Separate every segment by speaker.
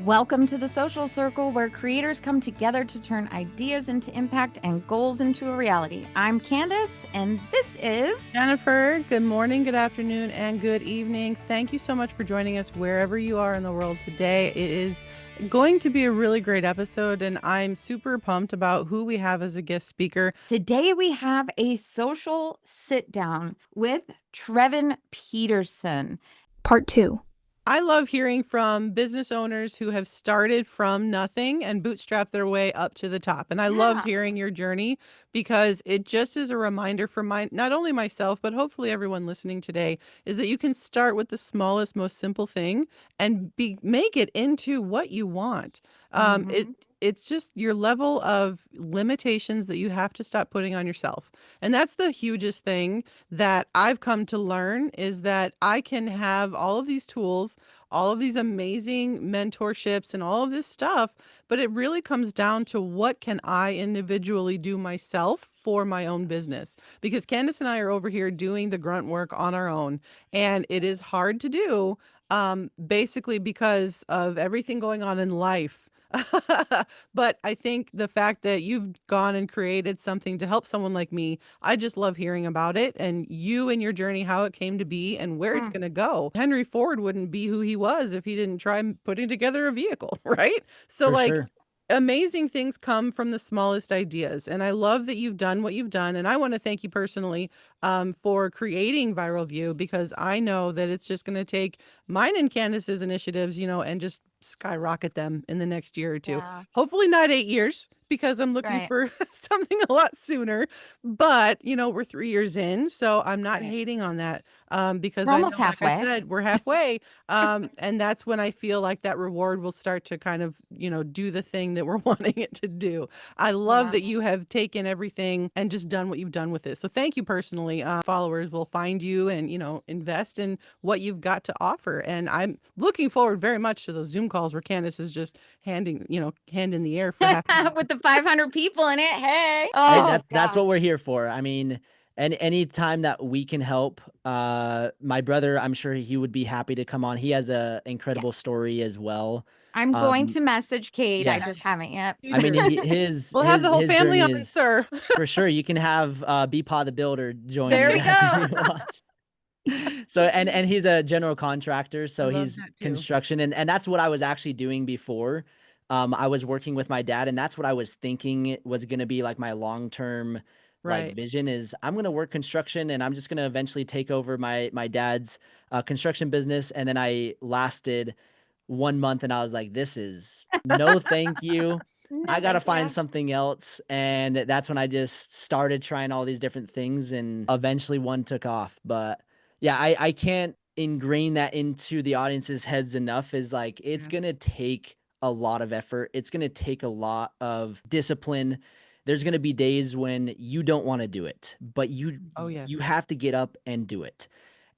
Speaker 1: Welcome to the social circle where creators come together to turn ideas into impact and goals into a reality. I'm Candace, and this is
Speaker 2: Jennifer. Good morning, good afternoon, and good evening. Thank you so much for joining us wherever you are in the world today. It is going to be a really great episode, and I'm super pumped about who we have as a guest speaker.
Speaker 1: Today we have a social sit down with Trevin Peterson.
Speaker 3: Part 2.
Speaker 2: I love hearing from business owners who have started from nothing and bootstrapped their way up to the top. And I love hearing your journey because it just is a reminder for not only myself, but hopefully everyone listening today, is that you can start with the smallest, most simple thing and make it into what you want. It's just your level of limitations that you have to stop putting on yourself. And that's the hugest thing that I've come to learn, is that I can have all of these tools, all of these amazing mentorships and all of this stuff, but it really comes down to what can I individually do myself for my own business. Because Candace and I are over here doing the grunt work on our own, and it is hard to do, basically because of everything going on in life. But I think the fact that you've gone and created something to help someone like me, I just love hearing about it, and you and your journey, how it came to be and where it's going to go. Henry Ford wouldn't be who he was if he didn't try putting together a vehicle, right? So
Speaker 4: For sure.
Speaker 2: amazing things come from the smallest ideas. And I love that you've done what you've done. And I want to thank you personally for creating Viral Vue, because I know that it's just going to take mine and Candace's initiatives, and just skyrocket them in the next year or two.
Speaker 1: Yeah.
Speaker 2: Hopefully not 8 years, because I'm looking for something a lot sooner. But, we're 3 years in, so I'm not hating on that, because
Speaker 1: We're almost halfway.
Speaker 2: like I said, we're halfway. And that's when I feel like that reward will start to kind of, do the thing that we're wanting it to do. I love that you have taken everything and just done what you've done with it. So thank you personally. Followers will find you and, invest in what you've got to offer. And I'm looking forward very much to those Zoom calls where Candace is just hand in the air for half
Speaker 1: with the 500 people in it. Hey,
Speaker 4: that's what we're here for. I mean, and any time that we can help, my brother, I'm sure he would be happy to come on. He has a incredible story as well.
Speaker 1: I'm going to message Kate. I just haven't yet.
Speaker 4: I mean,
Speaker 2: we'll have the whole family on, sir.
Speaker 4: For sure. You can have Beepaw the Builder join.
Speaker 1: There we go.
Speaker 4: So and he's a general contractor, so he's construction, and that's what I was actually doing before. I was working with my dad, and that's what I was thinking was going to be like my long-term vision, is I'm going to work construction, and I'm just going to eventually take over my dad's construction business. And then I lasted 1 month, and I was like, this is no thank you. I got to find something else. And that's when I just started trying all these different things, and eventually one took off. But yeah, I can't ingrain that into the audience's heads enough, is like, it's going to take a lot of effort. It's going to take a lot of discipline. There's going to be days when you don't want to do it, but you have to get up and do it.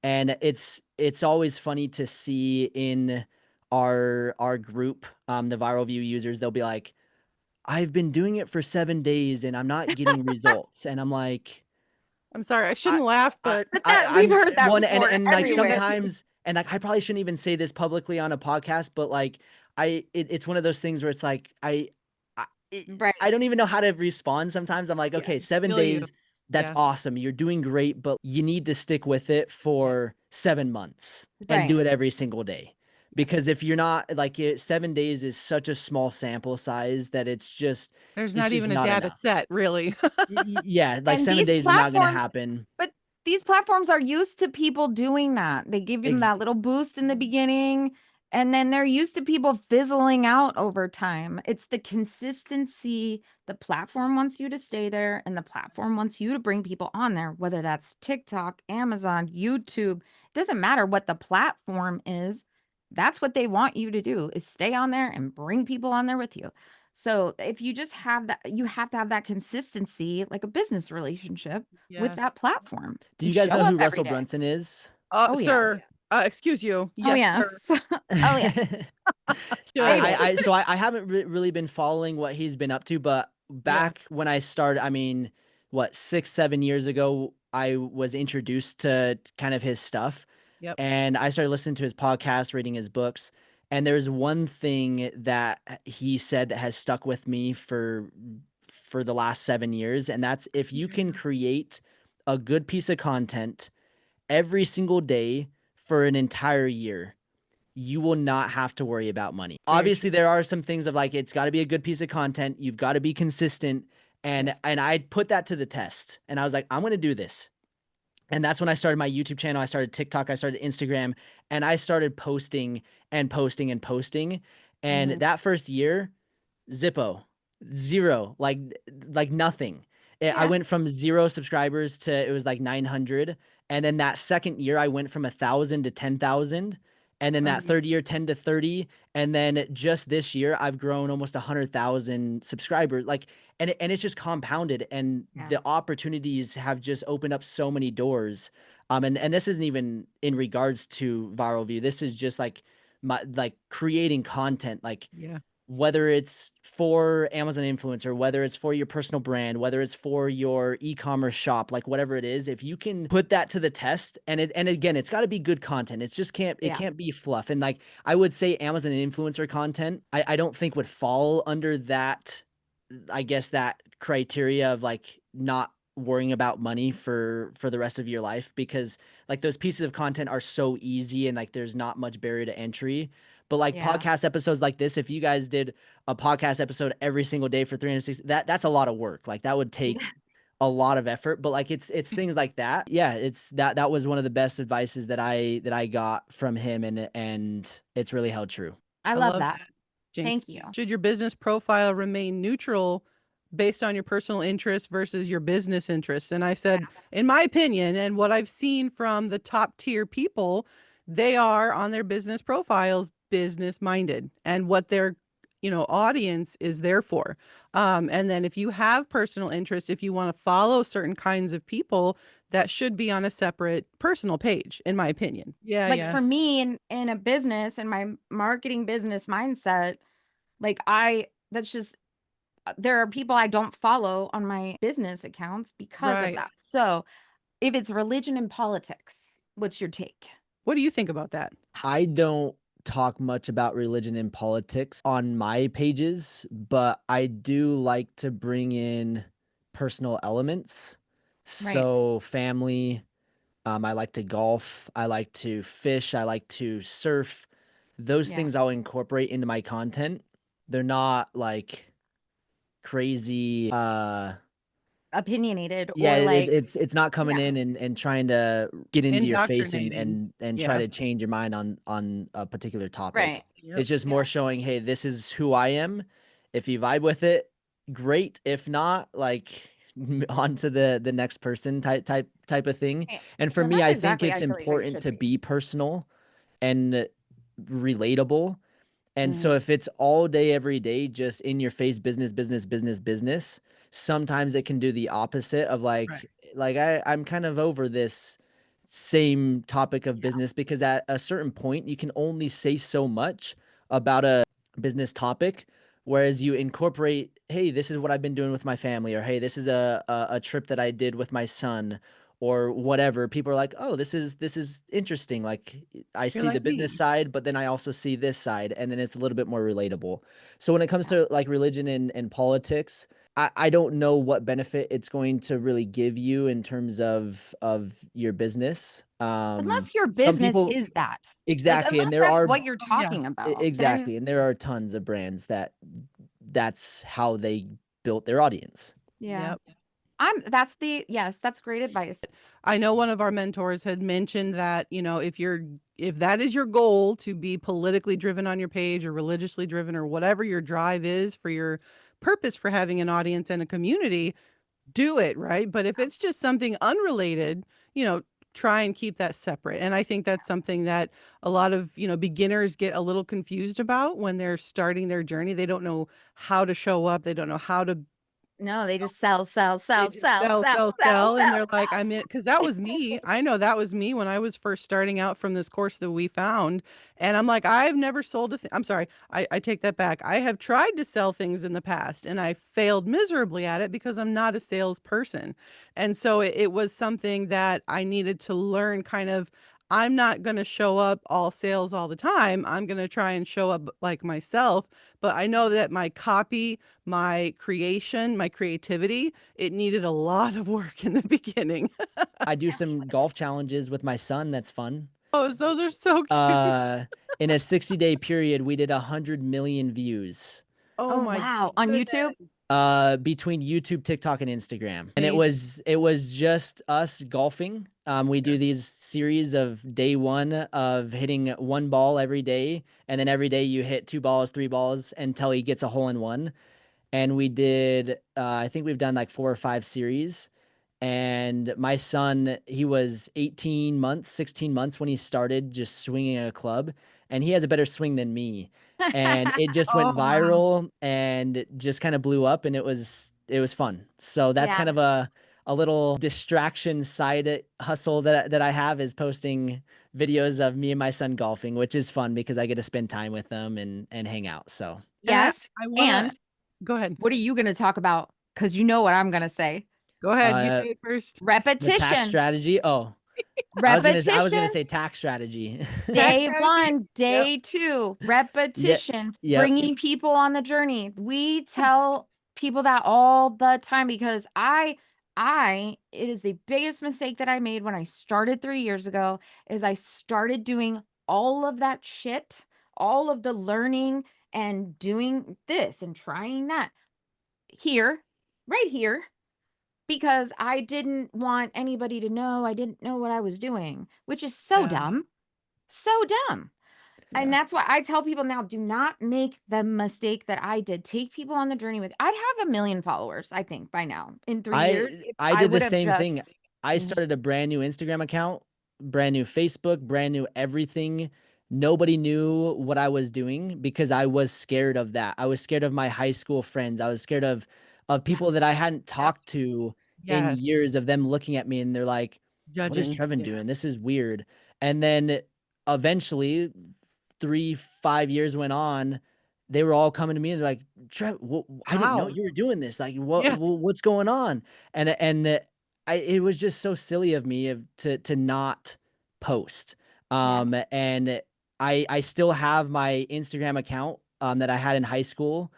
Speaker 4: And it's always funny to see in our group, the Viral Vue users, they'll be like, I've been doing it for 7 days and I'm not getting results. And I'm like,
Speaker 2: I'm sorry, I shouldn't laugh, but
Speaker 1: we've heard that before.
Speaker 4: And like sometimes, and like I probably shouldn't even say this publicly on a podcast, but like it's one of those things where it's like I don't even know how to respond. Sometimes I'm like, okay, 7 days, that's awesome. You're doing great, but you need to stick with it for 7 months and do it every single day. Because if you're not, like, 7 days is such a small sample size that it's just,
Speaker 2: there's not even a data set, really.
Speaker 4: Yeah, like 7 days is not going to happen.
Speaker 1: But these platforms are used to people doing that. They give them that little boost in the beginning, and then they're used to people fizzling out over time. It's the consistency. The platform wants you to stay there, and the platform wants you to bring people on there, whether that's TikTok, Amazon, YouTube. It doesn't matter what the platform is. That's what they want you to do, is stay on there and bring people on there with you. So if you just have that, you have to have that consistency, like a business relationship with that platform.
Speaker 4: Do you guys know who Russell Brunson is?
Speaker 2: Sir, excuse you.
Speaker 1: Yes,
Speaker 2: sir.
Speaker 4: I haven't really been following what he's been up to, but back when I started, I mean, 6-7 years ago, I was introduced to kind of his stuff. And I started listening to his podcast, reading his books. And there's one thing that he said that has stuck with me for the last 7 years, and that's if you can create a good piece of content every single day for an entire year, you will not have to worry about money. Obviously, there are some things of like it's got to be a good piece of content, you've got to be consistent, and
Speaker 1: Yes.
Speaker 4: and I put that to the test. And I was like, I'm going to do this. And that's when I started my YouTube channel. I started TikTok, I started Instagram, and I started posting and posting and posting. And that first year, Zippo, zero, like nothing. I
Speaker 1: Yeah.
Speaker 4: went from 0 subscribers to it was like 900, and then that second year I went from 1,000 to 10,000, and then that third year 10 to 30, and then just this year I've grown almost 100,000 subscribers. Like, and it's just compounded, and
Speaker 1: Yeah.
Speaker 4: the opportunities have just opened up so many doors. And this isn't even in regards to Viral View. This is just like my like creating content, like
Speaker 2: Yeah.
Speaker 4: whether it's for Amazon influencer, whether it's for your personal brand, whether it's for your e-commerce shop, like whatever it is, if you can put that to the test, and again, it's got to be good content. It's just it
Speaker 1: Yeah.
Speaker 4: can't be fluff. And like I would say Amazon influencer content, I don't think would fall under that, I guess, that criteria of like not worrying about money for the rest of your life, because like those pieces of content are so easy and like there's not much barrier to entry. But like
Speaker 1: Yeah.
Speaker 4: podcast episodes like this, if you guys did a podcast episode every single day for 360, that's a lot of work. Like that would
Speaker 1: Yeah.
Speaker 4: take a lot of effort. But like it's things like that. Yeah, it's that was one of the best advices that I got from him, and it's really held true.
Speaker 1: I
Speaker 2: I
Speaker 1: love
Speaker 2: love
Speaker 1: that.
Speaker 2: that. Jinx,
Speaker 1: Thank you.
Speaker 2: should your business profile remain neutral based on your personal interests versus your business interests? And I said, in my opinion, and what I've seen from the top tier people, they are on their business profiles business minded and what their audience is there for. And then if you have personal interests, if you want to follow certain kinds of people, that should be on a separate personal page, in my opinion. Yeah,
Speaker 1: Like
Speaker 2: yeah.
Speaker 1: for me in a business and my marketing business mindset, like that's just there are people I don't follow on my business accounts because of
Speaker 2: Right.
Speaker 1: that. So if it's religion and politics, what's your take?
Speaker 2: What do you think about that?
Speaker 4: I don't talk much about religion and politics on my pages, but I do like to bring in personal elements.
Speaker 1: Right.
Speaker 4: So family, I like to golf, I like to fish, I like to surf. Those
Speaker 1: Yeah.
Speaker 4: things I'll incorporate into my content. They're not like crazy
Speaker 1: Opinionated
Speaker 4: yeah,
Speaker 1: or like,
Speaker 4: it's not coming
Speaker 1: yeah.
Speaker 4: in and trying to get into your face and
Speaker 2: Indoctrinating.
Speaker 4: and try
Speaker 2: Yeah.
Speaker 4: to change your mind on a particular topic.
Speaker 1: Right.
Speaker 2: Yep.
Speaker 4: It's just more
Speaker 1: Yeah.
Speaker 4: showing, hey, this is who I am. If you vibe with it, great. If not, like on to the next person type of thing.
Speaker 1: Right.
Speaker 4: And for
Speaker 1: And
Speaker 4: me,
Speaker 1: that's
Speaker 4: I think
Speaker 1: exactly
Speaker 4: it's
Speaker 1: I feel like I
Speaker 4: important
Speaker 1: should
Speaker 4: to
Speaker 1: be.
Speaker 4: be personal and relatable. And
Speaker 1: Mm.
Speaker 4: so if it's all day, every day, just in your face, business, business, business, business, sometimes it can do the opposite of
Speaker 2: Right.
Speaker 4: like I'm kind of over this same topic of
Speaker 1: Yeah.
Speaker 4: business, because at a certain point you can only say so much about a business topic. Whereas you incorporate, hey, this is what I've been doing with my family, or hey, this is a trip that I did with my son, or whatever. People are like, oh, this is interesting. Like I
Speaker 2: You're
Speaker 4: see the
Speaker 2: like
Speaker 4: business
Speaker 2: me.
Speaker 4: side, but then I also see this side, and then it's a little bit more relatable. So when it comes
Speaker 1: Yeah.
Speaker 4: to like religion and politics, I don't know what benefit it's going to really give you in terms of your business.
Speaker 1: Unless your
Speaker 4: Some
Speaker 1: business
Speaker 4: people
Speaker 1: is that. Like
Speaker 4: exactly, and
Speaker 1: unless
Speaker 4: there
Speaker 1: that's
Speaker 4: are
Speaker 1: what you're
Speaker 2: Oh, yeah.
Speaker 1: talking about, then
Speaker 4: exactly, and there are tons of brands that's how they built their audience.
Speaker 1: yeah.
Speaker 2: Yep.
Speaker 1: Yes, that's great advice.
Speaker 2: I know one of our mentors had mentioned that, if that is your goal to be politically driven on your page or religiously driven or whatever your drive is for your purpose for having an audience and a community, do it, right? But if it's just something unrelated, try and keep that separate. And I think that's something that a lot of, beginners get a little confused about when they're starting their journey. They don't know how to show up. They don't know how to
Speaker 1: No, they just sell, sell,
Speaker 2: they
Speaker 1: sell,
Speaker 2: just
Speaker 1: sell,
Speaker 2: sell,
Speaker 1: sell,
Speaker 2: sell,
Speaker 1: sell,
Speaker 2: sell, and
Speaker 1: sell,
Speaker 2: they're like, I'm in, because that was me. I know that was me when I was first starting out from this course that we found. And I'm like, I've never sold a thing. I'm sorry, I take that back. I have tried to sell things in the past and I failed miserably at it because I'm not a salesperson. And so it was something that I needed to learn kind of I'm not going to show up all sales all the time. I'm going to try and show up like myself. But I know that my copy, my creation, my creativity, it needed a lot of work in the beginning.
Speaker 4: I do some golf challenges with my son. That's fun.
Speaker 2: Oh, those are so cute.
Speaker 4: Uh, in a 60-day period, we did 100 million views.
Speaker 2: Oh
Speaker 1: Oh,
Speaker 2: my
Speaker 1: wow. On YouTube?
Speaker 2: goodness.
Speaker 4: Between YouTube, TikTok, and Instagram. And
Speaker 2: Amazing.
Speaker 4: it was just us golfing. We do these series of day one of hitting one ball every day, and then every day you hit two balls, three balls until he gets a hole in one. And we did I think we've done like 4 or 5 series. And my son, he was 18 months, 16 months when he started just swinging a club, and he has a better swing than me. And it just went
Speaker 2: Oh, wow.
Speaker 4: viral and just kind of blew up, and it was fun. So that's
Speaker 1: Yeah.
Speaker 4: kind of a little distraction side hustle that I have, is posting videos of me and my son golfing, which is fun because I get to spend time with them and hang out. So
Speaker 2: And
Speaker 1: Yes.
Speaker 2: I want to
Speaker 1: And
Speaker 2: go ahead.
Speaker 1: what are you going to talk about? Because you know what I'm going to say.
Speaker 2: Go ahead. You
Speaker 4: uh
Speaker 2: say it first.
Speaker 4: the tax
Speaker 1: Repetition.
Speaker 4: strategy. Oh, I was gonna
Speaker 1: Repetition.
Speaker 4: say tax strategy.
Speaker 2: Tax
Speaker 1: Day
Speaker 2: strategy.
Speaker 1: one,
Speaker 2: Yep.
Speaker 1: day two,
Speaker 4: Yeah.
Speaker 1: repetition,
Speaker 4: Yep.
Speaker 1: bringing people on the journey. We tell people that all the time because it is the biggest mistake that I made when I started 3 years ago is I started doing all of that shit, all of the learning and doing this and trying that here, right here, because I didn't want anybody to know I didn't know what I was doing, which is so
Speaker 2: Yeah.
Speaker 1: dumb. So dumb. And
Speaker 4: Yeah.
Speaker 1: that's why I tell people now, do not make the mistake that I did. Take people on the journey with. I'd have 1 million followers, I think, by now in 3 years if
Speaker 4: I
Speaker 1: I
Speaker 4: did the
Speaker 1: would have
Speaker 4: same thing.
Speaker 1: just
Speaker 4: I started a brand new Instagram account, brand new Facebook, brand new everything. Nobody knew what I was doing because I was scared of that. I was scared of my high school friends. I was scared of
Speaker 1: yeah,
Speaker 4: people that I hadn't
Speaker 2: Yep.
Speaker 4: talked to in
Speaker 2: Yes.
Speaker 4: years, of them looking at me and they're like, "What is
Speaker 2: Judging.
Speaker 4: Trevin
Speaker 2: Yeah.
Speaker 4: doing? This is weird." And then eventually 3, 5 years went on, they were all coming to me and they're like, "Trev, I didn't know
Speaker 2: How?
Speaker 4: you were doing this. Like,
Speaker 2: Yeah.
Speaker 4: what's going on?" And it was just so silly of me to not post.
Speaker 1: yeah,
Speaker 4: And I still have my Instagram account that I had in high school,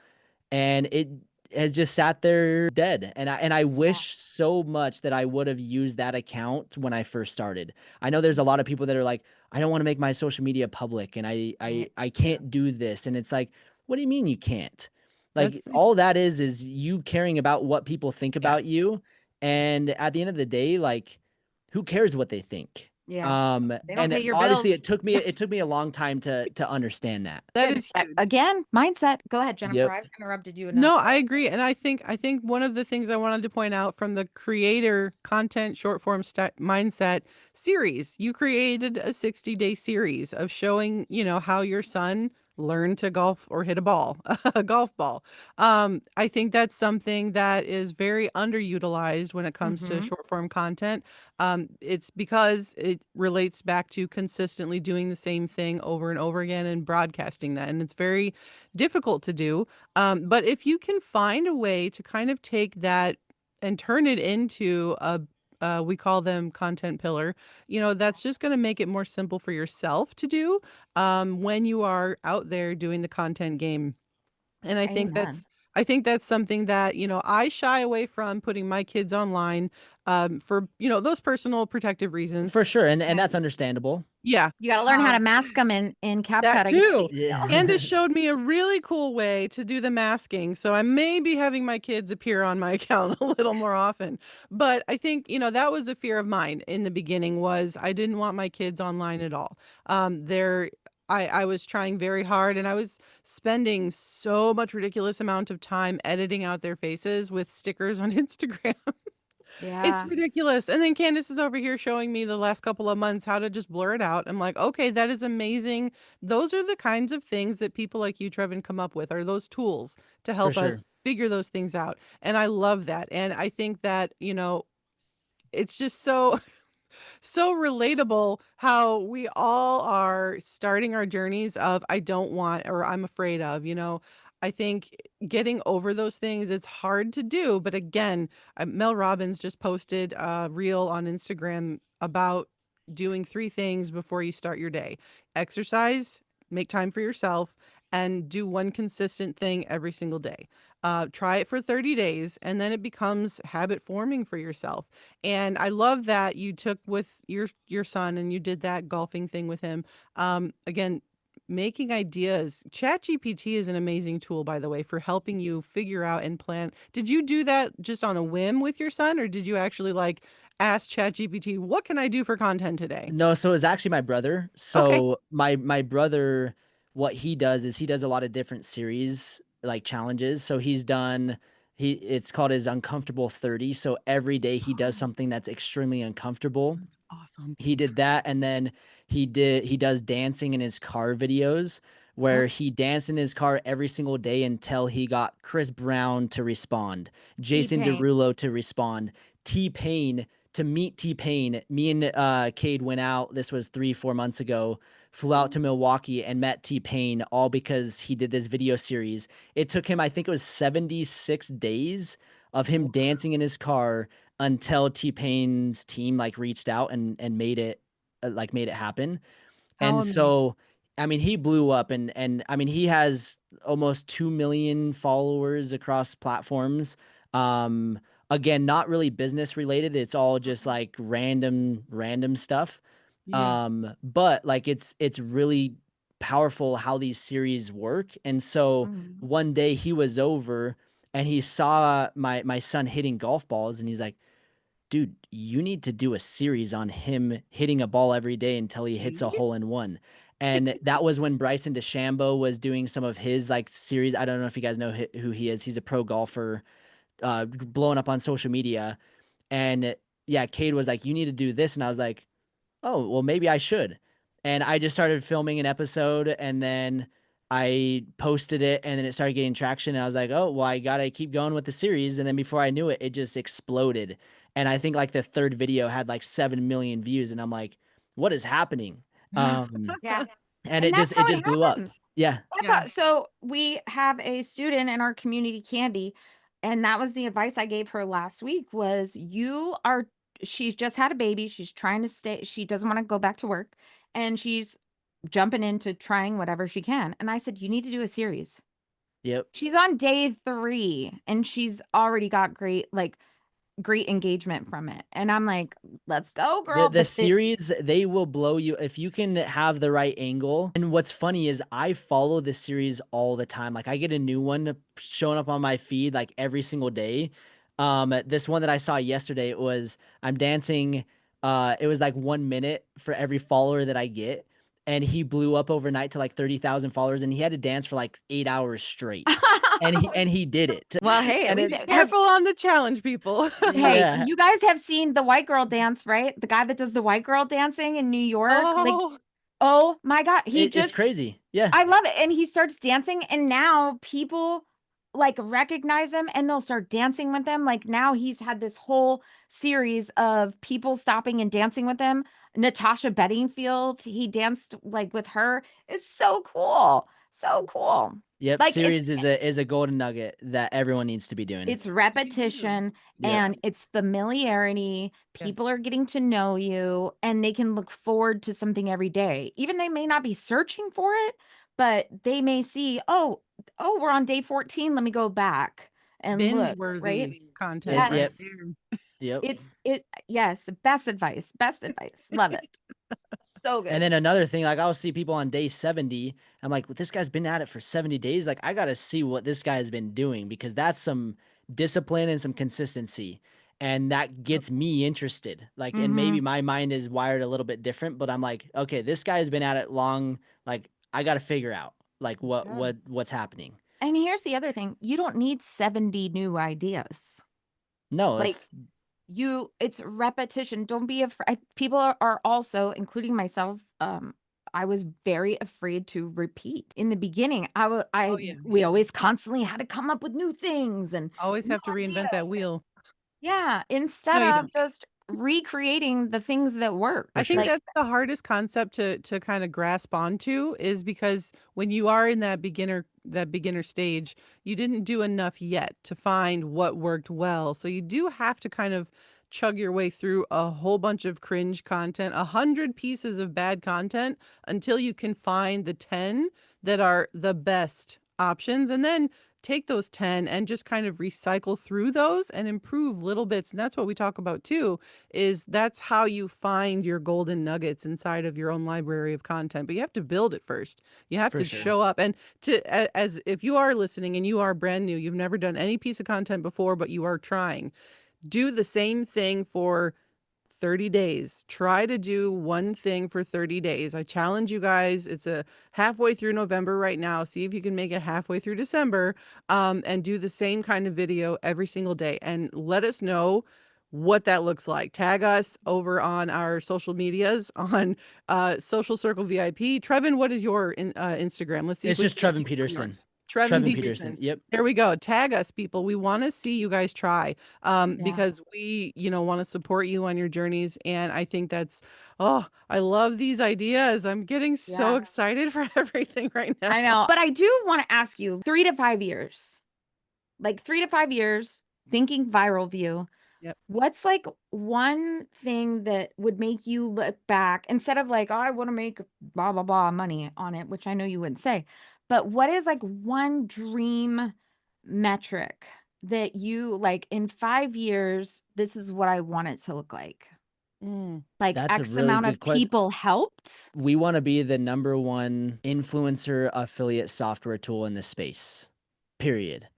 Speaker 4: and it has just sat there dead. And I
Speaker 1: yeah,
Speaker 4: wish so much that I would have used that account when I first started. I know there's a lot of people that are like, I don't want to make my social media public, and
Speaker 1: right.
Speaker 4: I
Speaker 2: Yeah.
Speaker 4: can't do this. And it's like, what do you mean you can't?
Speaker 2: That's
Speaker 4: Like, all that is you caring about what people think
Speaker 2: yeah.
Speaker 4: about you. And at the end of the day, like, who cares what they think?
Speaker 1: Yeah. They don't
Speaker 4: And
Speaker 1: pay your
Speaker 4: honestly,
Speaker 1: bills.
Speaker 4: it took me a long time to understand that.
Speaker 2: That
Speaker 1: Good.
Speaker 2: is huge.
Speaker 1: Again, mindset. Go ahead, Jennifer.
Speaker 4: Yep.
Speaker 1: I've interrupted you enough.
Speaker 2: No, I agree. And I think one of the things I wanted to point out from the creator content short form mindset series, you created a 60-day series of showing, how your son learned to golf or hit a ball, a golf ball. I think that's something that is very underutilized when it comes to
Speaker 1: Mm-hmm.
Speaker 2: short form content. It's because it relates back to consistently doing the same thing over and over again and broadcasting that. And it's very difficult to do. But if you can find a way to kind of take that and turn it into we call them content pillar, that's just going to make it more simple for yourself to do when you are out there doing the content game. And
Speaker 1: Amen.
Speaker 2: I think that's something that, I shy away from putting my kids online for, those personal protective reasons.
Speaker 4: For sure. And
Speaker 1: Yeah.
Speaker 4: that's understandable.
Speaker 2: Yeah.
Speaker 1: You got to learn how to mask them in CapCut.
Speaker 2: That
Speaker 1: I can tell
Speaker 2: too.
Speaker 1: you.
Speaker 2: Candace
Speaker 4: Yeah.
Speaker 2: showed me a really cool way to do the masking. So I may be having my kids appear on my account a little more often. But I think, that was a fear of mine in the beginning was I didn't want my kids online at all. I was trying very hard and I was spending so much ridiculous amount of time editing out their faces with stickers on Instagram. It's
Speaker 1: Yeah.
Speaker 2: ridiculous. And then Candace is over here showing me the last couple of months how to just blur it out. I'm like, okay, that is amazing. Those are the kinds of things that people like you, Trevin, come up with, are those tools to
Speaker 4: For
Speaker 2: help us
Speaker 4: sure.
Speaker 2: figure those things out. And I love that. And I think that, it's just so so relatable how we all are starting our journeys of I don't want or I'm afraid of, I think getting over those things, it's hard to do. But again, Mel Robbins just posted a reel on Instagram about doing 3 things before you start your day. Exercise, make time for yourself, and do one consistent thing every single day. Try it for 30 days, and then it becomes habit forming for yourself. And I love that you took with your son and you did that golfing thing with him. Again, making ideas. ChatGPT is an amazing tool, by the way, for helping you figure out and plan. Did you do that just on a whim with your son, or did you actually like ask ChatGPT, what can I do for content today?
Speaker 4: No, so it's actually my brother.
Speaker 2: Okay.
Speaker 4: So my brother, what he does is he does a lot of different series like challenges. So he's done it's called his uncomfortable 30. So every day he does
Speaker 2: Oh,
Speaker 4: something that's extremely uncomfortable.
Speaker 2: that's awesome.
Speaker 4: He did that, and then he does dancing in his car videos
Speaker 2: Oh,
Speaker 4: where he danced in his car every single day until he got Chris Brown to respond, Jason
Speaker 1: T-Pain.
Speaker 4: Derulo to respond, T-Pain to meet T-Pain. Me and Cade went out. This was 3-4 months ago. Flew out to Milwaukee and met T-Pain, all because he did this video series. It took him, I think it was 76 days of him
Speaker 2: wow.
Speaker 4: dancing in his car until T-Pain's team like reached out and made it made it happen.
Speaker 2: How
Speaker 4: And
Speaker 2: amazing.
Speaker 4: so I mean he blew up, and I mean he has almost 2 million followers across platforms. Um Again, not really business related. It's all just like random stuff.
Speaker 2: Yeah.
Speaker 4: But like it's really powerful how these series work. And so
Speaker 1: Mhm.
Speaker 4: one day he was over and he saw my son hitting golf balls, and he's like, dude, you need to do a series on him hitting a ball every day until he hits a
Speaker 2: See?
Speaker 4: hole in one. And that was when Bryson DeChambeau was doing some of his like series. I don't know if you guys know who he is. He's a pro golfer, blowing up on social media. And yeah, Cade was like, you need to do this. And I was like, oh, well, maybe I should. And I just started filming an episode, and then I posted it, and then it started getting traction. And I was like, oh, well, I got to keep going with the series. And then before I knew it, it just exploded. And I think like the third video had like 7 million views. And I'm like, what is happening?
Speaker 1: Yeah.
Speaker 4: And
Speaker 1: And that's
Speaker 4: it
Speaker 1: how it
Speaker 4: just blew up.
Speaker 1: happens.
Speaker 4: Yeah.
Speaker 1: That's
Speaker 2: Yeah.
Speaker 1: how, so we have a student in our community, Candy, and that was the advice I gave her last week was she's just had a baby. She's trying to stay, she doesn't want to go back to work, and she's jumping into trying whatever she can. And I said, you need to do a series.
Speaker 4: Yep.
Speaker 1: She's on day 3 and she's already got great engagement from it. And I'm like, let's go,
Speaker 4: The
Speaker 1: girl.
Speaker 4: the
Speaker 1: But
Speaker 4: series, they will blow you if you can have the right angle. And what's funny is I follow this series all the time. Like I get a new one showing up on my feed like every single day. This one that I saw yesterday, it was I'm dancing. It was like 1 minute for every follower that I get, and he blew up overnight to like 30,000 followers, and he had to dance for like 8 hours straight, and he did it.
Speaker 1: well, hey, at
Speaker 4: And
Speaker 1: least
Speaker 4: it,
Speaker 2: Be
Speaker 1: have
Speaker 2: careful on the challenge, people.
Speaker 1: hey,
Speaker 4: yeah,
Speaker 1: you guys have seen the white girl dance, right? The guy that does the white girl dancing in New York. Like,
Speaker 2: Oh,
Speaker 1: oh my God.
Speaker 4: it's crazy. Yeah.
Speaker 1: I love it. And he starts dancing, and now people like recognize him and they'll start dancing with him. Like now he's had this whole series of people stopping and dancing with him. Natasha Bedingfield, he danced like with her. It's so cool. So cool.
Speaker 4: Yep,
Speaker 1: Like
Speaker 4: series is a golden nugget that everyone needs to be doing.
Speaker 1: it's repetition
Speaker 4: Yep.
Speaker 1: and it's familiarity.
Speaker 2: yes.
Speaker 1: People are getting to know you and they can look forward to something every day. Even they may not be searching for it, but they may see, oh, we're on day 14. Let me go back and look, right?
Speaker 2: Binge-worthy content
Speaker 1: Yes.
Speaker 2: right
Speaker 4: Yep.
Speaker 2: there.
Speaker 4: Yep.
Speaker 1: Yes, best advice. Best advice. Love it. So
Speaker 4: And
Speaker 1: good.
Speaker 4: then another thing, like I'll see people on day 70. I'm like, well, this guy's been at it for 70 days. Like, I gotta see what this guy has been doing because that's some discipline and some consistency. And that
Speaker 2: Yep.
Speaker 4: gets me interested. Like, and maybe
Speaker 1: Mhm.
Speaker 4: my mind is wired a little bit different, but I'm like, okay, this guy has been at it long. Like, I gotta figure out like
Speaker 2: Yes.
Speaker 4: what's happening.
Speaker 1: And here's the other thing. You don't need 70 new ideas.
Speaker 4: No,
Speaker 1: Like
Speaker 4: that's
Speaker 1: it's repetition. Don't be afraid. People are also, including myself, I was very afraid to repeat. In the beginning,
Speaker 2: Oh, yeah.
Speaker 1: we always constantly had to come up with new things and
Speaker 2: Always
Speaker 1: new
Speaker 2: have to reinvent that
Speaker 1: ideas.
Speaker 2: wheel.
Speaker 1: Yeah,
Speaker 2: No,
Speaker 1: instead
Speaker 2: you
Speaker 1: of
Speaker 2: don't.
Speaker 1: just recreating the things that
Speaker 4: for
Speaker 2: I
Speaker 1: worked.
Speaker 2: think
Speaker 4: sure.
Speaker 1: Like,
Speaker 2: that's the hardest concept to kind of grasp onto is because when you are in that beginner stage, you didn't do enough yet to find what worked well. So you do have to kind of chug your way through a whole bunch of cringe content, 100 pieces of bad content until you can find the 10 that are the best options. And then take those 10 and just kind of recycle through those and improve little bits. And that's what we talk about too, is that's how you find your golden nuggets inside of your own library of content. But you have to build it first. You have
Speaker 4: For
Speaker 2: to
Speaker 4: sure.
Speaker 2: show up. And as if you are listening and you are brand new, you've never done any piece of content before, but you are trying, do the same thing for 30 days. Try to do one thing for 30 days. I challenge you guys. It's a halfway through November right now. See if you can make it halfway through December, and do the same kind of video every single day. And let us know what that looks like. Tag us over on our social medias on Social Circle VIP. Trevin, what is your Instagram? Let's see if
Speaker 4: It's
Speaker 2: we
Speaker 4: just
Speaker 2: can get
Speaker 4: Trevin
Speaker 2: people on
Speaker 4: Peterson.
Speaker 2: yours. Trevin
Speaker 4: Trevin Peterson.
Speaker 2: Peterson.
Speaker 4: Yep.
Speaker 2: There we go. Tag us, people. We want to see you guys try,
Speaker 1: Yeah.
Speaker 2: because we, want to support you on your journeys. And I think that's, oh, I love these ideas. I'm getting so
Speaker 1: Yeah.
Speaker 2: excited for everything right now.
Speaker 1: I know. But I do want to ask you 3 to 5 years, like 3 to 5 years, thinking Viral Vue.
Speaker 2: Yep.
Speaker 1: What's like one thing that would make you look back instead of like, oh, I want to make blah, blah, blah money on it, which I know you wouldn't say, but what is like one dream metric that you like in 5 years, this is what I want it to look like? Like
Speaker 4: That's a
Speaker 1: X
Speaker 4: really
Speaker 1: amount
Speaker 4: good
Speaker 1: of
Speaker 4: question.
Speaker 1: people helped?
Speaker 4: We want to be the #1 influencer affiliate software tool in the space. Period.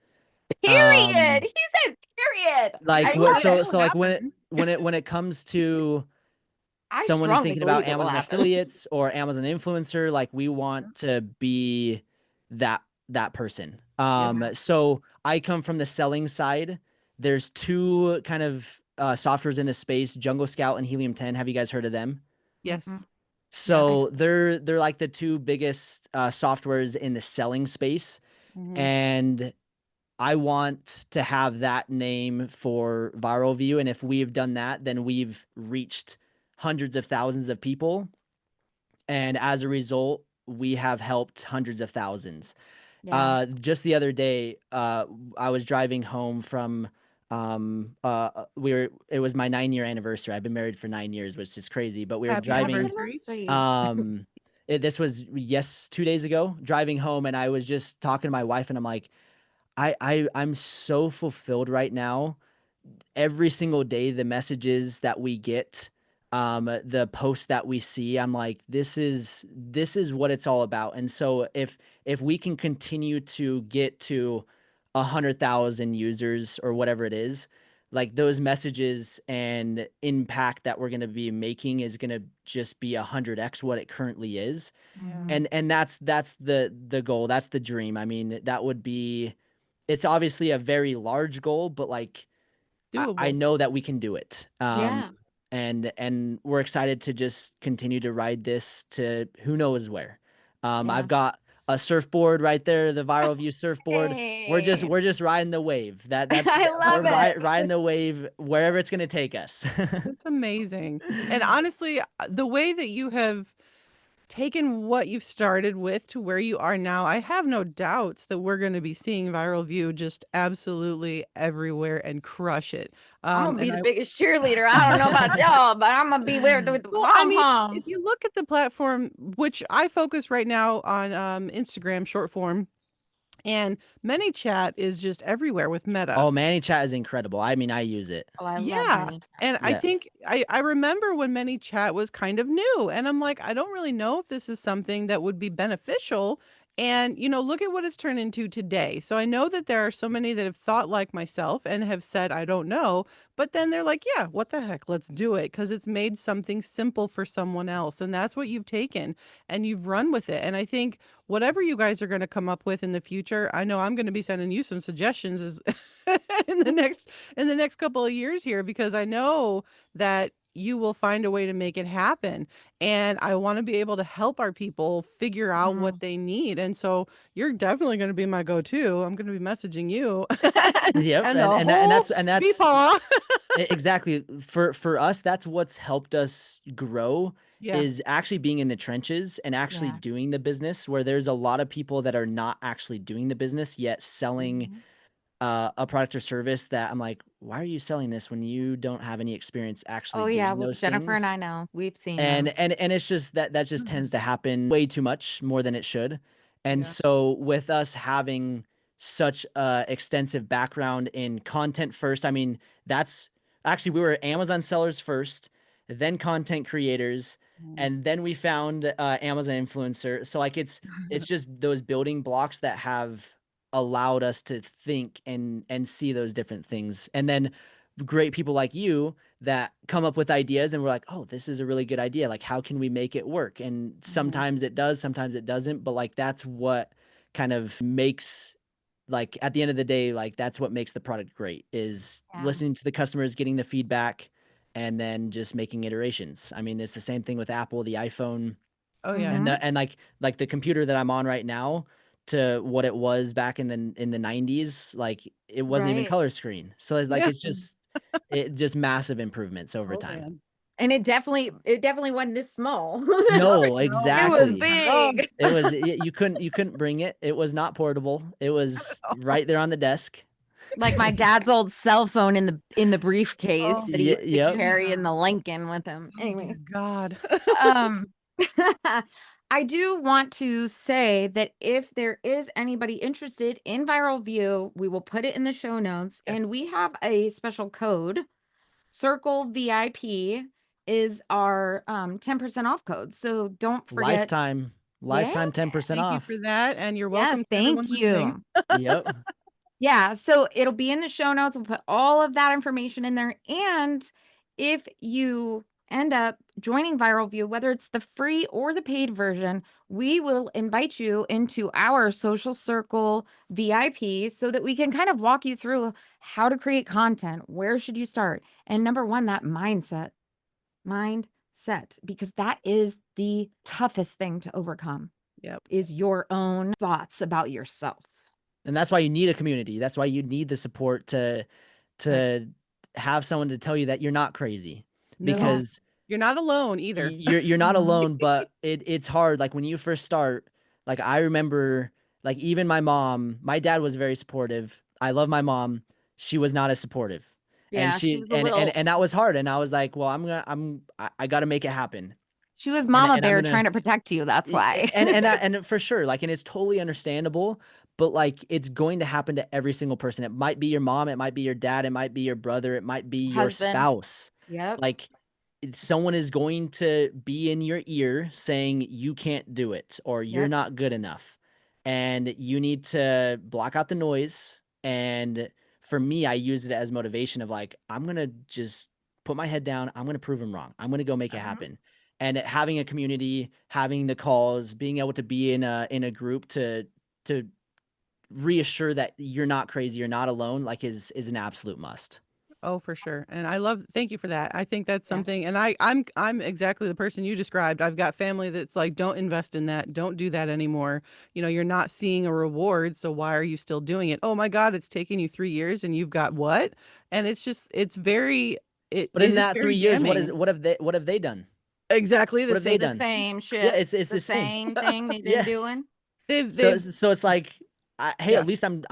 Speaker 1: Period. He said period.
Speaker 4: Like
Speaker 1: I
Speaker 4: what?
Speaker 1: love
Speaker 4: So
Speaker 1: it.
Speaker 4: so like when it comes to
Speaker 1: I
Speaker 4: someone
Speaker 1: strongly
Speaker 4: thinking about
Speaker 1: believe it will
Speaker 4: Amazon
Speaker 1: happen.
Speaker 4: affiliates or Amazon influencer, like we want to be that person. So I come from the selling side. There's 2 kind of softwares in this space, Jungle Scout and Helium 10. Have you guys heard of them?
Speaker 2: Yes.
Speaker 4: So they're like the 2 biggest softwares in the selling space. And I want to have that name for Viral Vue. And if we've done that, then we've reached hundreds of thousands of people. And as a result, we have helped hundreds of thousands. Just the other day, I was driving home from it was my 9-year anniversary. I've been married for 9 years, which is crazy, but we were
Speaker 2: Happy
Speaker 4: driving.
Speaker 2: anniversary.
Speaker 4: This was 2 days ago, driving home, and I was just talking to my wife, and I'm like, I'm so fulfilled right now. Every single day, the messages that we get, the posts that we see, I'm like, this is what it's all about. And so if we can continue to get to 100,000 users or whatever it is, like those messages and impact that we're going to be making is going to just be 100x what it currently is. And that's the goal. That's the dream. I mean, that would be, it's obviously a very large goal, but like, I
Speaker 2: Doable.
Speaker 4: know that we can do it.
Speaker 1: Yeah.
Speaker 4: And we're excited to just continue to ride this to who knows where.
Speaker 1: Yeah.
Speaker 4: I've got a surfboard right there, the Viral Vue surfboard. We're
Speaker 1: Hey.
Speaker 4: just riding the wave. That's
Speaker 1: I love
Speaker 4: we're
Speaker 1: it.
Speaker 4: riding the wave wherever it's gonna take us.
Speaker 2: That's amazing. And honestly, the way that you have taken what you've started with to where you are now, I have no doubts that we're going to be seeing Viral Vue just absolutely everywhere and crush it.
Speaker 1: I'm gonna be
Speaker 2: And
Speaker 1: the biggest cheerleader. I don't know about y'all, but I'm gonna be with the
Speaker 2: well, I
Speaker 1: pom
Speaker 2: mean, if
Speaker 1: poms.
Speaker 2: you look at the platform, which I focus right now on Instagram short form, and ManyChat is just everywhere with Meta.
Speaker 4: Oh, ManyChat is incredible. I mean, I use it.
Speaker 1: Oh, I love
Speaker 2: Yeah.
Speaker 1: many.
Speaker 2: And I
Speaker 4: Yeah.
Speaker 2: think I remember when ManyChat was kind of new, and I'm like, I don't really know if this is something that would be beneficial. And, look at what it's turned into today. So I know that there are so many that have thought like myself and have said, I don't know. But then they're like, yeah, what the heck? Let's do it. Because it's made something simple for someone else. And that's what you've taken and you've run with it. And I think whatever you guys are going to come up with in the future, I know I'm going to be sending you some suggestions as in the next couple of years here, because I know that you will find a way to make it happen. And I want to be able to help our people figure out what they need. And so you're definitely going to be my go-to. I'm going to be messaging you
Speaker 4: Yep.
Speaker 2: and
Speaker 4: And that's
Speaker 2: people.
Speaker 4: exactly for us, that's what's helped us grow
Speaker 2: Yeah.
Speaker 4: is actually being in the trenches and actually doing the business, where there's a lot of people that are not actually doing the business yet selling a product or service that I'm like, why are you selling this when you don't have any experience actually
Speaker 1: Oh, yeah,
Speaker 4: doing
Speaker 1: well,
Speaker 4: those
Speaker 1: Jennifer and
Speaker 4: things?
Speaker 1: I know. We've seen
Speaker 4: And
Speaker 1: them.
Speaker 4: and it's just that just tends to happen way too much more than it should. And
Speaker 2: Yeah.
Speaker 4: so with us having such a extensive background in content first, I mean, that's actually we were Amazon sellers first, then content creators,
Speaker 2: Mm.
Speaker 4: and then we found Amazon influencer. So like it's just those building blocks that have allowed us to think and see those different things. And then great people like you that come up with ideas and we're like, oh, this is a really good idea. Like, how can we make it work? And
Speaker 2: Mhm.
Speaker 4: sometimes it does, sometimes it doesn't. But like, that's what kind of makes, like, at the end of the day, like, that's what makes the product great is
Speaker 1: Yeah.
Speaker 4: listening to the customers, getting the feedback, and then just making iterations. I mean, it's the same thing with Apple, the iPhone,
Speaker 2: Oh yeah.
Speaker 4: and
Speaker 1: Mhm.
Speaker 4: the and like the computer that I'm on right now to what it was back in the 90s, like it wasn't even
Speaker 1: Right.
Speaker 4: color screen. So it's like
Speaker 2: Yeah.
Speaker 4: it just massive improvements over
Speaker 2: Oh
Speaker 4: time.
Speaker 2: man.
Speaker 1: And it definitely wasn't this small.
Speaker 4: No,
Speaker 2: No,
Speaker 1: It was
Speaker 4: exactly.
Speaker 2: no.
Speaker 1: big.
Speaker 4: It was you couldn't bring it. It was not portable. It was right there on the desk.
Speaker 1: Like my dad's old cell phone in the briefcase
Speaker 2: Oh,
Speaker 1: that he used to
Speaker 4: Yep.
Speaker 1: carry in the Lincoln with him.
Speaker 2: oh dear
Speaker 1: Anyways,
Speaker 2: God.
Speaker 1: um, I do want to say that if there is anybody interested in Viral View, we will put it in the show notes,
Speaker 2: Yes.
Speaker 1: and we have a special code. Circle VIP is our 10% off code. So don't forget.
Speaker 4: Lifetime
Speaker 1: Yeah.
Speaker 4: lifetime 10%
Speaker 2: Thank you for
Speaker 4: off.
Speaker 2: that. And you're welcome
Speaker 1: Yes,
Speaker 2: to everyone
Speaker 1: thank
Speaker 2: listening.
Speaker 1: you.
Speaker 4: Yep.
Speaker 1: Yeah, so it'll be in the show notes. We'll put all of that information in there. And if you end up joining Viral View, whether it's the free or the paid version, we will invite you into our social circle VIP so that we can kind of walk you through how to create content. Where should you start? And number one, that mindset, because that is the toughest thing to overcome,
Speaker 2: Yep.
Speaker 1: is your own thoughts about yourself.
Speaker 4: And that's why you need a community. That's why you need the support to
Speaker 2: Right.
Speaker 4: to have someone to tell you that you're not crazy
Speaker 1: Yeah.
Speaker 2: No.
Speaker 4: because
Speaker 2: You're not alone either.
Speaker 4: you're not
Speaker 1: Mhm.
Speaker 4: alone, but it's hard. Like when you first start, like I remember, like even my mom, my dad was very supportive. I love my mom. She was not as supportive, and
Speaker 1: Yeah, she was a little
Speaker 4: and that was hard. And I was like, well, I got to make it happen,
Speaker 1: she was mama
Speaker 4: and I'm
Speaker 1: bear
Speaker 4: gonna
Speaker 1: trying to protect you, that's why.
Speaker 4: and for sure, like, and it's totally understandable. But like, it's going to happen to every single person. It might be your mom, it might be your dad, it might be your brother, it might be your
Speaker 1: Husband.
Speaker 4: spouse.
Speaker 1: Yep.
Speaker 4: Like someone is going to be in your ear saying you can't do it or you're
Speaker 1: Yep.
Speaker 4: not good enough. And you need to block out the noise. And for me, I use it as motivation of like, I'm going to just put my head down. I'm going to prove them wrong. I'm going to go make it
Speaker 1: Mhm.
Speaker 4: happen. And having a community, having the calls, being able to be in a group to reassure that you're not crazy, you're not alone, like is an absolute must.
Speaker 2: Oh, for sure. And thank you for that. I think that's
Speaker 1: Yeah.
Speaker 2: something, and I'm exactly the person you described. I've got family that's like, don't invest in that. Don't do that anymore. You're not seeing a reward, so why are you still doing it? Oh my God, it's taking you 3 years and you've got what? And it's very,
Speaker 4: But
Speaker 2: it
Speaker 4: in
Speaker 2: is
Speaker 4: that
Speaker 2: very
Speaker 4: 3 years,
Speaker 2: damning.
Speaker 4: what have they done?
Speaker 2: Exactly
Speaker 4: What
Speaker 2: the
Speaker 4: have they
Speaker 2: same.
Speaker 1: The
Speaker 4: done?
Speaker 1: same
Speaker 4: Yeah,
Speaker 1: shit,
Speaker 4: it's
Speaker 1: the
Speaker 4: the same.
Speaker 1: same thing they've been
Speaker 4: Yeah.
Speaker 1: doing.
Speaker 2: They've
Speaker 4: So it's like, hey,
Speaker 2: yeah.
Speaker 4: at least I'm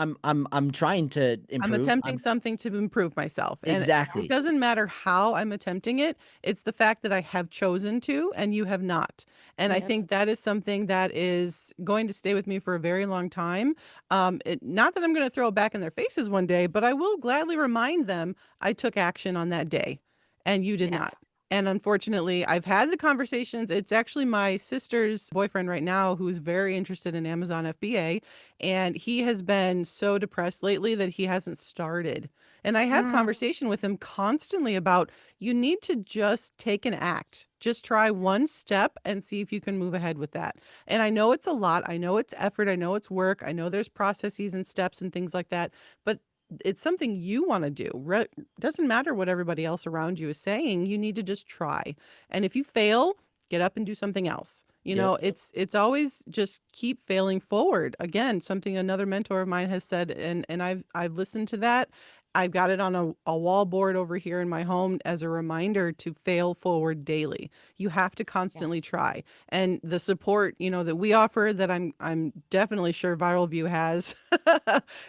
Speaker 4: trying to
Speaker 2: I'm
Speaker 4: improve.
Speaker 2: attempting
Speaker 4: I'm
Speaker 2: something to improve myself, and it
Speaker 4: exactly.
Speaker 2: doesn't matter how I'm attempting it, it's the fact that I have chosen to and you have not, and I
Speaker 1: Yep.
Speaker 2: think that is something that is going to stay with me for a very long time. Not that I'm gonna throw it back in their faces one day, but I will gladly remind them, "I took action on that day, and you did
Speaker 1: Yeah.
Speaker 2: not." And unfortunately, I've had the conversations. It's actually my sister's boyfriend right now who's very interested in Amazon FBA, and he has been so depressed lately that he hasn't started. And I have
Speaker 1: Mm.
Speaker 2: conversation with him constantly about, you need to just take an act. Just try one step and see if you can move ahead with that. And I know it's a lot. I know it's effort. I know it's work. I know there's processes and steps and things like that. But it's something you want to do. Doesn't matter what everybody else around you is saying. You need to just try. And if you fail, get up and do something else.
Speaker 4: Yep.
Speaker 2: It's always just keep failing forward. Again, something another mentor of mine has said, and I've listened to that, I've got it on a wall board over here in my home as a reminder to fail forward daily. You have to constantly try. And the support, that we offer, that I'm definitely sure Viral View has,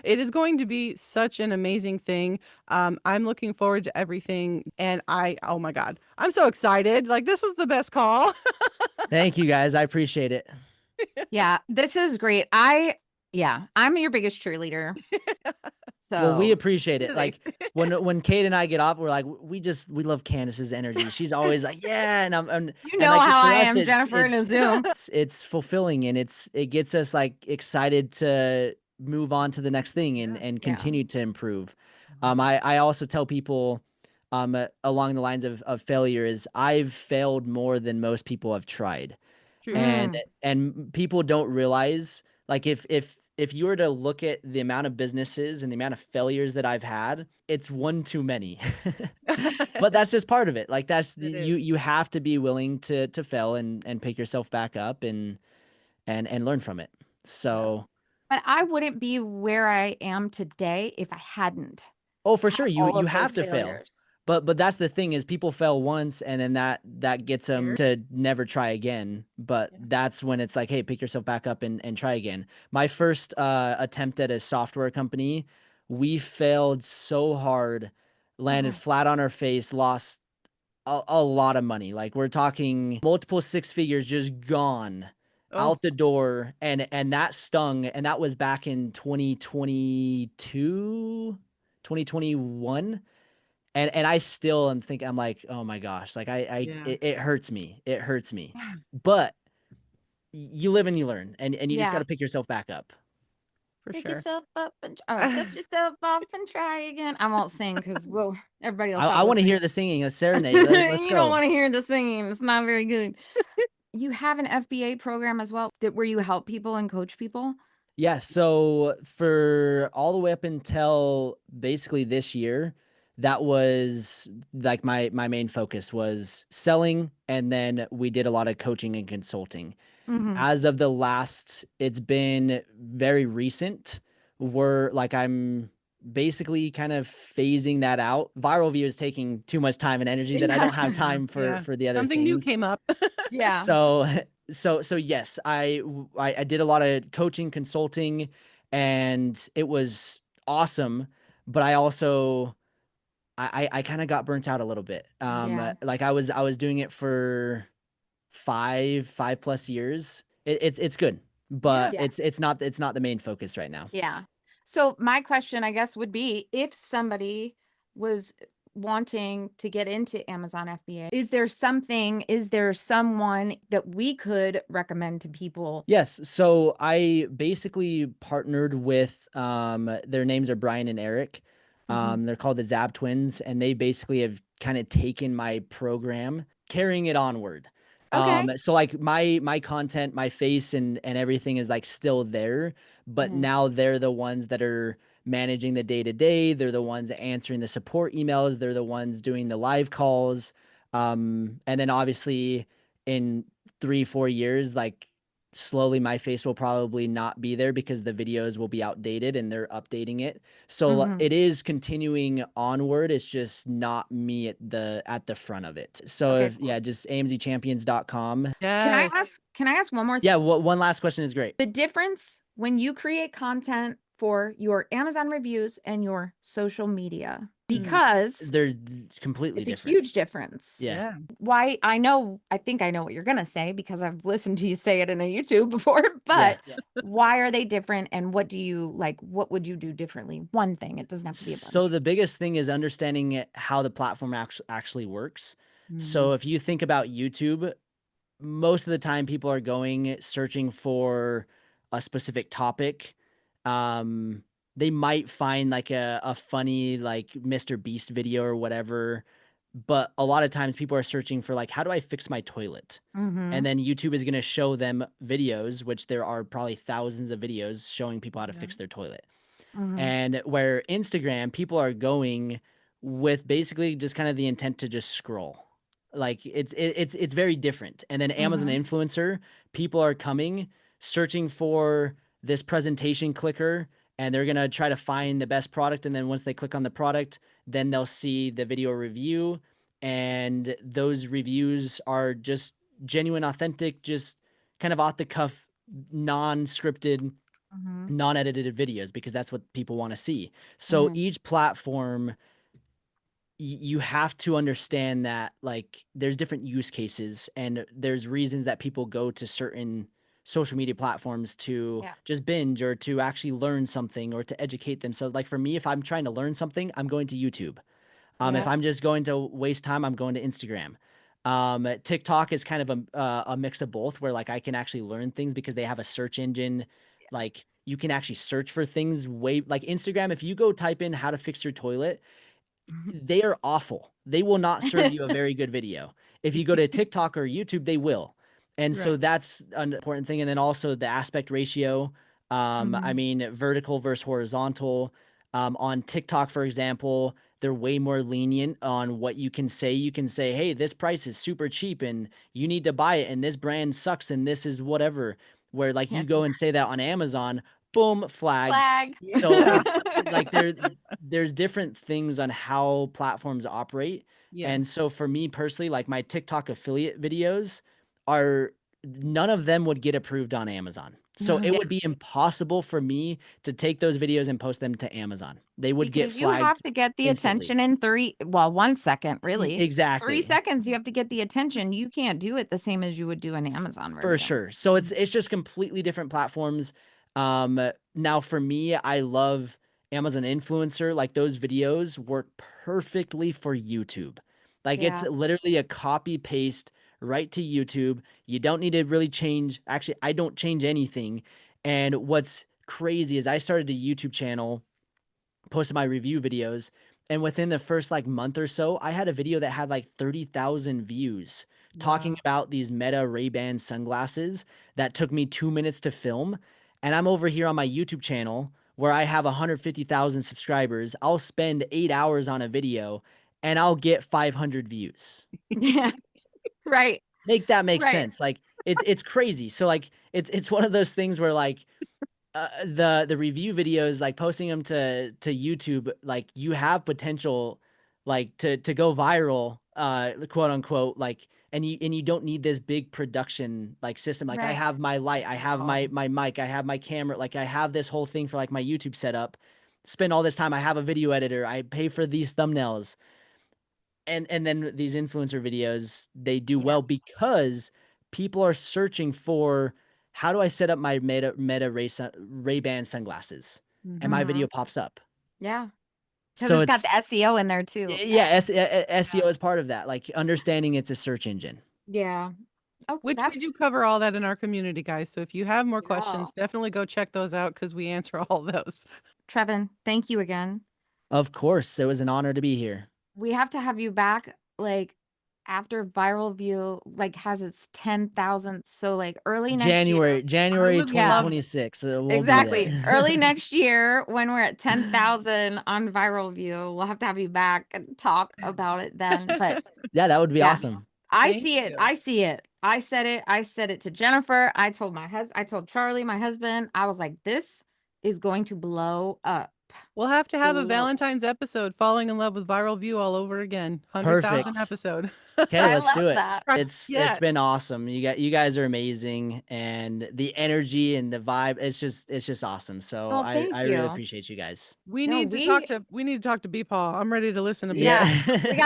Speaker 2: it is going to be such an amazing thing. I'm looking forward to everything. And oh my God, I'm so excited. Like, this was the best call.
Speaker 4: Thank you guys. I appreciate it.
Speaker 1: Yeah, this is great. I'm your biggest cheerleader.
Speaker 4: Well, we
Speaker 1: So
Speaker 4: appreciate it.
Speaker 2: Really.
Speaker 4: Like when Kate and I get off, we're like, we love Candace's energy. She's always like, yeah, and
Speaker 1: you
Speaker 4: and
Speaker 1: know
Speaker 4: like
Speaker 1: how
Speaker 4: for
Speaker 1: I
Speaker 4: us,
Speaker 1: am, Jennifer, in a Zoom.
Speaker 4: it's fulfilling, and it gets us like excited to move on to the next thing and
Speaker 1: Yeah.
Speaker 4: continue to improve. I also tell people along the lines of failure is I've failed more than most people have tried.
Speaker 2: True.
Speaker 4: And people don't realize, like, if you were to look at the amount of businesses and the amount of failures that I've had, it's one too many. But that's just part of it. Like, that's
Speaker 2: It
Speaker 4: you
Speaker 2: is.
Speaker 4: you have to be willing to fail and pick yourself back up and learn from it. So,
Speaker 1: But I wouldn't be where I am today if I hadn't
Speaker 4: oh, for
Speaker 1: had
Speaker 4: sure, you
Speaker 1: all
Speaker 4: you
Speaker 1: of
Speaker 4: have
Speaker 1: those
Speaker 4: to fail.
Speaker 1: failures.
Speaker 4: But that's the thing is people fail once and then that gets them to never try again. But that's when it's like, hey, pick yourself back up and try again. My first attempt at a software company, we failed so hard, landed flat on our face, lost a lot of money. Like, we're talking multiple six figures just gone
Speaker 2: Oh,
Speaker 4: out the door, and that stung, and that was back in 2022, 2021. And I still am thinking, I'm like, oh my gosh, like
Speaker 2: yeah,
Speaker 4: it hurts me. It hurts me.
Speaker 1: Yeah.
Speaker 4: But you live and you learn, and you just got
Speaker 1: Yeah.
Speaker 4: to pick yourself back up.
Speaker 2: for
Speaker 1: Pick
Speaker 2: sure.
Speaker 1: yourself up and dust yourself off and try again. I won't sing because everybody will
Speaker 4: I
Speaker 1: stop
Speaker 4: want to
Speaker 1: listening.
Speaker 4: hear the singing, a serenade. Let's
Speaker 1: You don't
Speaker 4: go.
Speaker 1: want to hear the singing. It's not very good. You have an FBA program as well where you help people and coach people.
Speaker 4: Yeah, so for all the way up until basically this year, that was like my main focus was selling, and then we did a lot of coaching and consulting.
Speaker 1: Mm-hmm.
Speaker 4: As of it's been very recent. I'm basically kind of phasing that out. Viral View is taking too much time and energy that I don't have time for
Speaker 2: Yeah.
Speaker 4: for the other
Speaker 2: Something new
Speaker 4: things.
Speaker 2: came up.
Speaker 1: Yeah.
Speaker 4: So yes, I did a lot of coaching, consulting, and it was awesome. But I also I kind of got burnt out a little bit.
Speaker 1: Yeah.
Speaker 4: Like I was doing it for 5+ years. It's good, but
Speaker 1: Yeah.
Speaker 4: it's not the main focus right now.
Speaker 1: Yeah. So my question, I guess, would be if somebody was wanting to get into Amazon FBA, is there someone that we could recommend to people?
Speaker 4: Yes, so I basically partnered with their names are Brian and Eric.
Speaker 1: Mhm.
Speaker 4: They're called the Zab Twins, and they basically have kind of taken my program, carrying it onward.
Speaker 1: Okay.
Speaker 4: So like my content, my face and everything is like still there, but
Speaker 1: Mhm.
Speaker 4: now they're the ones that are managing the day-to-day. They're the ones answering the support emails. They're the ones doing the live calls. And then obviously in 3-4 years, like slowly my face will probably not be there because the videos will be outdated and they're updating it. So
Speaker 1: Mhm.
Speaker 4: it is continuing onward. It's just not me at the front of it. So
Speaker 1: Okay,
Speaker 4: if
Speaker 1: cool.
Speaker 4: yeah, just amzchampions.com.
Speaker 2: Yes.
Speaker 1: Can I ask one more
Speaker 4: Yeah, one last question is great.
Speaker 1: the difference when you create content for your Amazon reviews and your social media? Because
Speaker 4: They're completely
Speaker 1: it's a
Speaker 4: different.
Speaker 1: huge difference.
Speaker 4: Yeah.
Speaker 2: Yeah.
Speaker 1: Why I think I know what you're gonna say because I've listened to you say it in a YouTube before,
Speaker 4: Yeah.
Speaker 1: but why are they different and what do you like? What would you do differently? One thing, it doesn't have to be a
Speaker 4: So
Speaker 1: bunch.
Speaker 4: the biggest thing is understanding how the platform actually works.
Speaker 2: Mhm.
Speaker 4: So if you think about YouTube, most of the time people are going searching for a specific topic. Um, they might find like a funny like Mr. Beast video or whatever, but a lot of times people are searching for like, how do I fix my toilet?
Speaker 1: Mm-hmm.
Speaker 4: And then YouTube is going to show them videos, which there are probably thousands of videos showing people how to
Speaker 2: Yeah.
Speaker 4: fix their toilet.
Speaker 1: Mm-hmm.
Speaker 4: And where Instagram, people are going with basically just kind of the intent to just scroll. Like it's very different. And then Amazon
Speaker 1: Mm-hmm.
Speaker 4: influencer, people are coming searching for this presentation clicker and they're going to try to find the best product. And then once they click on the product, then they'll see the video review. And those reviews are just genuine, authentic, just kind of off the cuff, non-scripted, non-edited videos, because that's what people want to see. So each platform, you have to understand that like there's different use cases and there's reasons that people go to certain social media platforms to just binge or to actually learn something or to educate themselves. Like for me, if I'm trying to learn something, I'm going to YouTube. If I'm just going to waste time, I'm going to Instagram. TikTok is kind of a mix of both, where like I can actually learn things because they have a search engine. Like you can actually search for things way like Instagram. If you go type in how to fix your toilet, they are awful. They will not serve you a very good video. If you go to TikTok or YouTube, they will. And so that's an important thing. And then also the aspect ratio. I mean, vertical versus horizontal. On TikTok, for example, they're way more lenient on what you can say. You can say, hey, this price is super cheap and you need to buy it. And this brand sucks and this is whatever. Where like you go and say that on Amazon, boom, flagged. So it's like there's different things on how platforms operate. And so for me personally, like my TikTok affiliate videos are none of them would get approved on Amazon. So it would be impossible for me to take those videos and post them to Amazon. They would get
Speaker 1: Because you have
Speaker 4: flagged
Speaker 1: to get the
Speaker 4: instantly.
Speaker 1: attention in 1 second, really. 3
Speaker 4: Exactly.
Speaker 1: seconds, you have to get the attention. You can't do it the same as you would do an Amazon version.
Speaker 4: For sure. So it's just completely different platforms. Now for me, I love Amazon Influencer. Like those videos work perfectly for YouTube. Like it's literally a copy paste right to YouTube. You don't need to really change. Actually, I don't change anything. And what's crazy is I started a YouTube channel, posted my review videos, and within the first like month or so, I had a video that had like 30,000 views talking about these Meta Ray-Ban sunglasses that took me 2 minutes to film. And I'm over here on my YouTube channel where I have 150,000 subscribers. I'll spend 8 hours on a video and I'll get 500 views.
Speaker 1: Yeah. Right.
Speaker 4: Make that make sense. Like it's crazy. So like it's one of those things where like the review videos, like posting them to YouTube, like you have potential like to go viral, quote unquote, like and you don't need this big production like system. Like I have my light, I have my mic, I have my camera, like I have this whole thing for like my YouTube setup. Spend all this time, I have a video editor, I pay for these thumbnails. And then these influencer videos, they do well because people are searching for how do I set up my Meta Ray-Ban sunglasses, and my video pops up.
Speaker 1: Yeah. Because
Speaker 4: So
Speaker 1: it's got the SEO in there too.
Speaker 4: Yeah, SEO is part of that, like understanding it's a search engine.
Speaker 1: Yeah. Oh,
Speaker 2: Which we do cover all that in our community, guys. So if you have more questions, definitely go check those out because we answer all those.
Speaker 1: Trevin, thank you again.
Speaker 4: Of course, it was an honor to be here.
Speaker 1: We have to have you back like after Viral Vue like has its 10,000, so like early next year.
Speaker 4: January 2026.
Speaker 1: Exactly. Early next year when we're at 10,000 on Viral Vue, we'll have to have you back and talk about it then. But
Speaker 4: yeah, that would be awesome.
Speaker 1: I see it. I see it. I said it to Jennifer. I told my husband, I told Charlie, my husband, I was like, this is going to blow up.
Speaker 2: We'll have to have a Valentine's episode, falling in love with Viral Vue all over again. 100,000 episode.
Speaker 4: Okay, let's do it. It's been awesome. You guys are amazing, and the energy and the vibe, it's just awesome. So I really appreciate you guys.
Speaker 2: We need to talk to B-Paul. I'm ready to listen to
Speaker 1: we have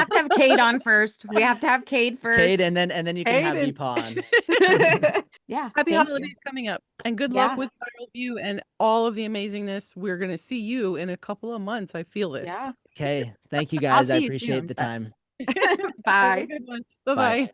Speaker 1: to have Cade on first. We have to have Cade first.
Speaker 4: Cade, and then you can have B-Paul on.
Speaker 1: Yeah.
Speaker 2: Happy holidays coming up, and good luck with Viral Vue and all of the amazingness. We're gonna see you in a couple of months. I feel this.
Speaker 1: Yeah.
Speaker 4: Okay. Thank you guys. I appreciate the time.
Speaker 1: Bye.
Speaker 2: Bye-bye.